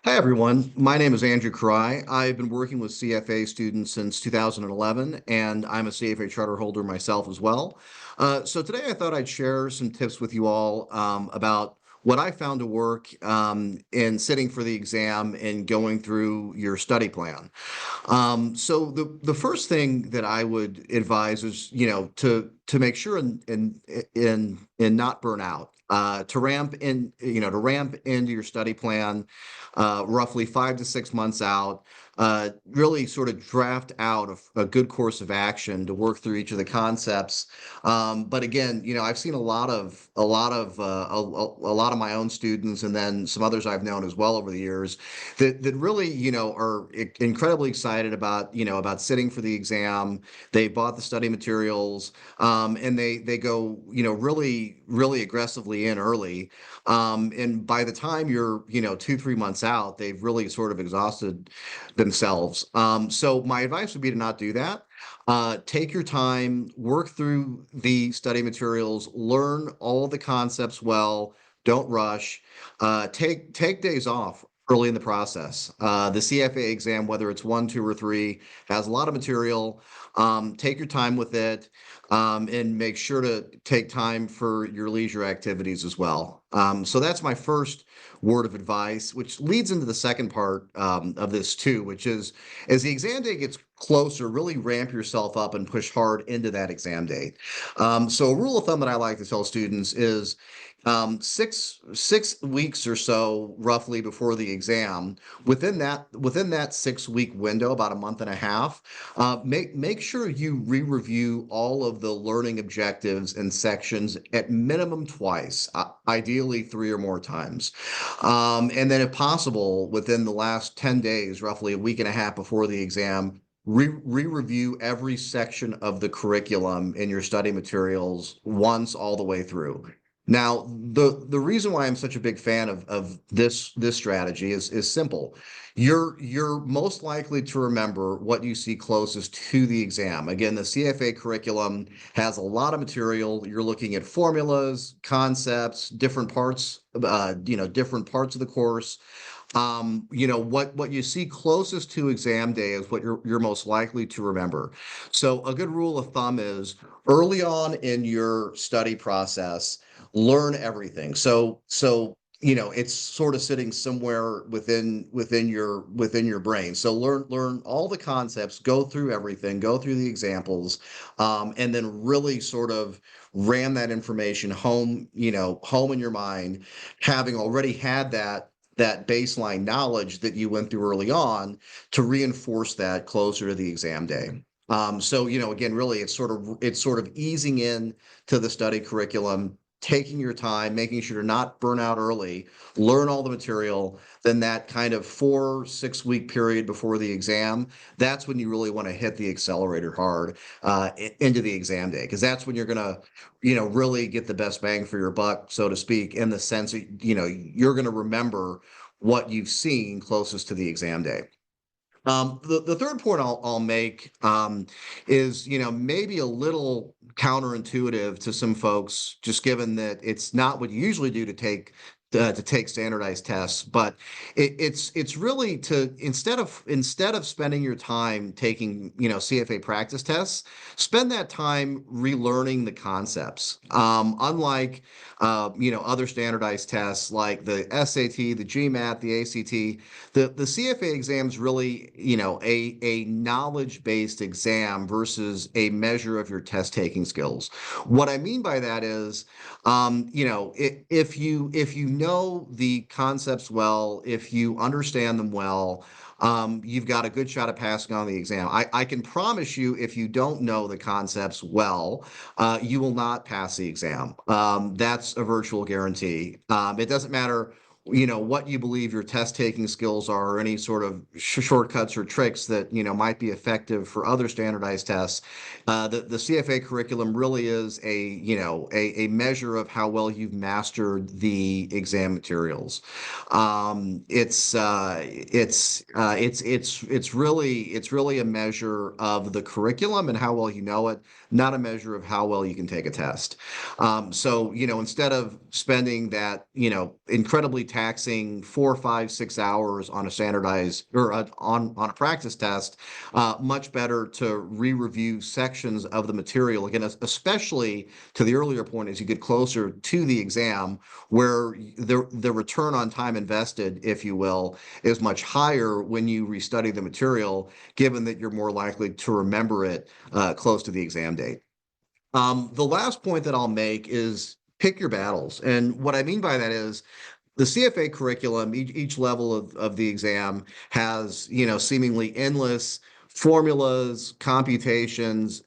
Hi, everyone. My name is Andrew Cry. I've been working with CFA students since 2011, and I'm a CFA charter holder myself as well. So today I thought I'd share some tips with you all about what I found to work in sitting for the exam and going through your study plan. So the first thing that I would advise is, to make sure and not burn out. To ramp in, to ramp into your study plan roughly 5 to 6 months out. Really sort of draft out a good course of action to work through each of the concepts. But again, I've seen a lot of my own students, and then some others I've known as well over the years that really, are incredibly excited about, about sitting for the exam. They bought the study materials, and they go, really aggressively in early. And by the time you're, 2, 3 months out, they've really sort of exhausted themselves. So my advice would be to not do that. Take your time, work through the study materials, learn all the concepts well. Don't rush. Take days off early in the process. The CFA exam, whether it's one, two, or three, has a lot of material. Take your time with it, and make sure to take time for your leisure activities as well. So that's my first word of advice, which leads into the second part of this too, which is as the exam day gets closer, really ramp yourself up and push hard into that exam date. So a rule of thumb that I like to tell students is 6 weeks or so roughly before the exam, within that 6 week window, about a month and a half, make sure you re-review all of the learning objectives and sections at minimum twice, ideally three or more times. And then if possible, within the last 10 days, roughly a week and a half before the exam, re-review every section of the curriculum in your study materials once all the way through. Now, the reason why I'm such a big fan of this strategy is simple. You're most likely to remember what you see closest to the exam. Again, the CFA curriculum has a lot of material. You're looking at formulas, concepts, different parts of the course. What you see closest to exam day is what you're most likely to remember. So a good rule of thumb is early on in your study process, learn everything. So it's sort of sitting somewhere within your brain. So learn all the concepts, go through everything, go through the examples, and then really sort of ram that information home, home in your mind, having already had that baseline knowledge that you went through early on to reinforce that closer to the exam day. So, again, really, it's sort of easing in to the study curriculum, taking your time, making sure to not burn out early, learn all the material. Then that kind of 4, 6 week period before the exam, that's when you really want to hit the accelerator hard into the exam day, because that's when you're gonna, really get the best bang for your buck, so to speak, in the sense that, you're gonna remember what you've seen closest to the exam day. The third point I'll make is, maybe a little counterintuitive to some folks, just given that it's not what you usually do to take standardized tests, but it's really to instead of spending your time taking, CFA practice tests, spend that time relearning the concepts. Unlike other standardized tests like the SAT, the GMAT, the ACT, the CFA exam is really, a knowledge-based exam versus a measure of your test taking skills. What I mean by that is, if you know the concepts well, if you understand them well, you've got a good shot at passing on the exam. I can promise you, if you don't know the concepts well, you will not pass the exam. That's a virtual guarantee. It doesn't matter, what you believe your test taking skills are, or any sort of shortcuts or tricks that, might be effective for other standardized tests. The CFA curriculum really is a measure of how well you've mastered the exam materials. It's really a measure of the curriculum and how well you know it. not a measure of how well you can take a test. So, instead of spending that, incredibly taxing 4, 5, 6 hours on a standardized or on a practice test, much better to re-review sections of the material again, especially to the earlier point as you get closer to the exam, where the return on time invested, if you will, is much higher when you restudy the material, given that you're more likely to remember it close to the exam date. The last point that I'll make is pick your battles. And what I mean by that is the CFA curriculum, each level of the exam has, seemingly endless formulas, computations,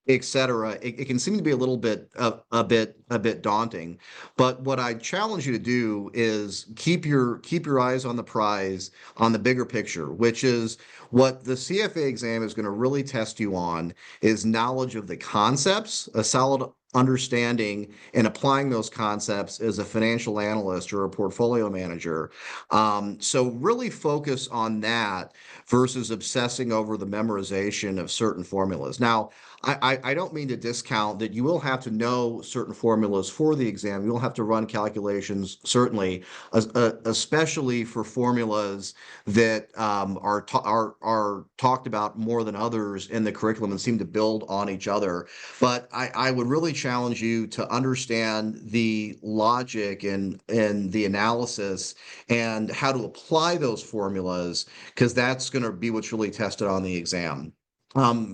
etc. It can seem to be a little bit a bit daunting, but what I challenge you to do is keep your eyes on the prize, on the bigger picture, which is what the CFA exam is going to really test you on is knowledge of the concepts, a solid understanding and applying those concepts as a financial analyst or a portfolio manager. So really focus on that versus obsessing over the memorization of certain formulas. Now, I don't mean to discount that you will have to know certain formulas for the exam. You'll have to run calculations, certainly, especially for formulas that are talked about more than others in the curriculum and seem to build on each other. But I would really challenge you to understand the logic and the analysis and how to apply those formulas, because that's going to be what's really tested on the exam.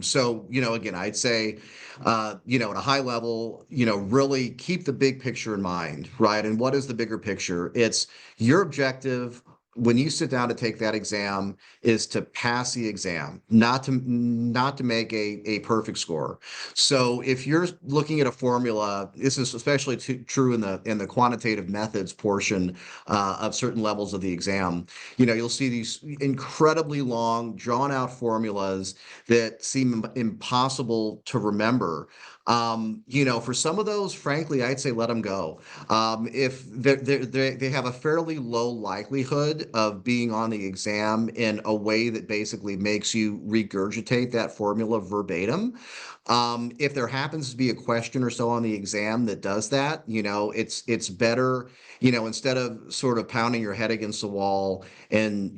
So, again, I'd say, at a high level, really keep the big picture in mind, right? And what is the bigger picture? It's your objective when you sit down to take that exam is to pass the exam, not to make a perfect score. So if you're looking at a formula, this is especially true in the quantitative methods portion of certain levels of the exam. You'll see these incredibly long, drawn out formulas that seem impossible to remember. For some of those, frankly, I'd say let them go. If they have a fairly low likelihood of being on the exam in a way that basically makes you regurgitate that formula verbatim. If there happens to be a question or so on the exam that does that, it's better, instead of sort of pounding your head against the wall and,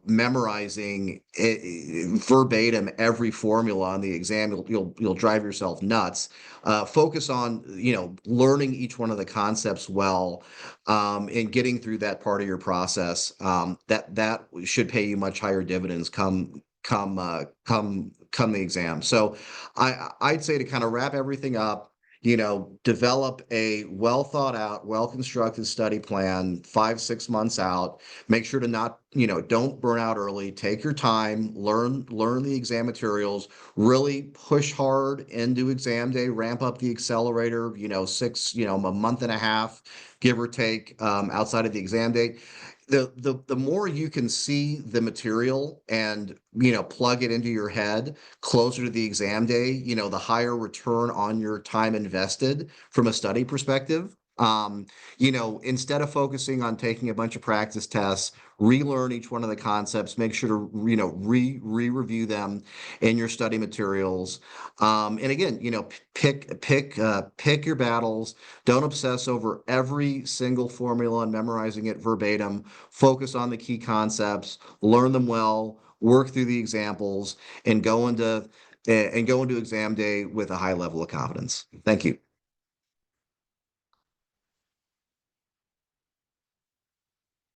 memorizing verbatim every formula on the exam, you'll drive yourself nuts. Focus on, learning each one of the concepts well, and getting through that part of your process. That should pay you much higher dividends come the exam. So I'd say to kind of wrap everything up, develop a well thought out, well constructed study plan 5, 6 months out. Make sure to not, don't burn out early. Take your time, learn the exam materials, really push hard into exam day, ramp up the accelerator, a month and a half, give or take, outside of the exam date. The more you can see the material and plug it into your head closer to the exam day, the higher return on your time invested from a study perspective. Instead of focusing on taking a bunch of practice tests, relearn each one of the concepts, make sure to, re-review them in your study materials. And again, pick your battles. Don't obsess over every single formula and memorizing it verbatim. Focus on the key concepts, learn them well, work through the examples, and go into exam day with a high level of confidence. Thank you.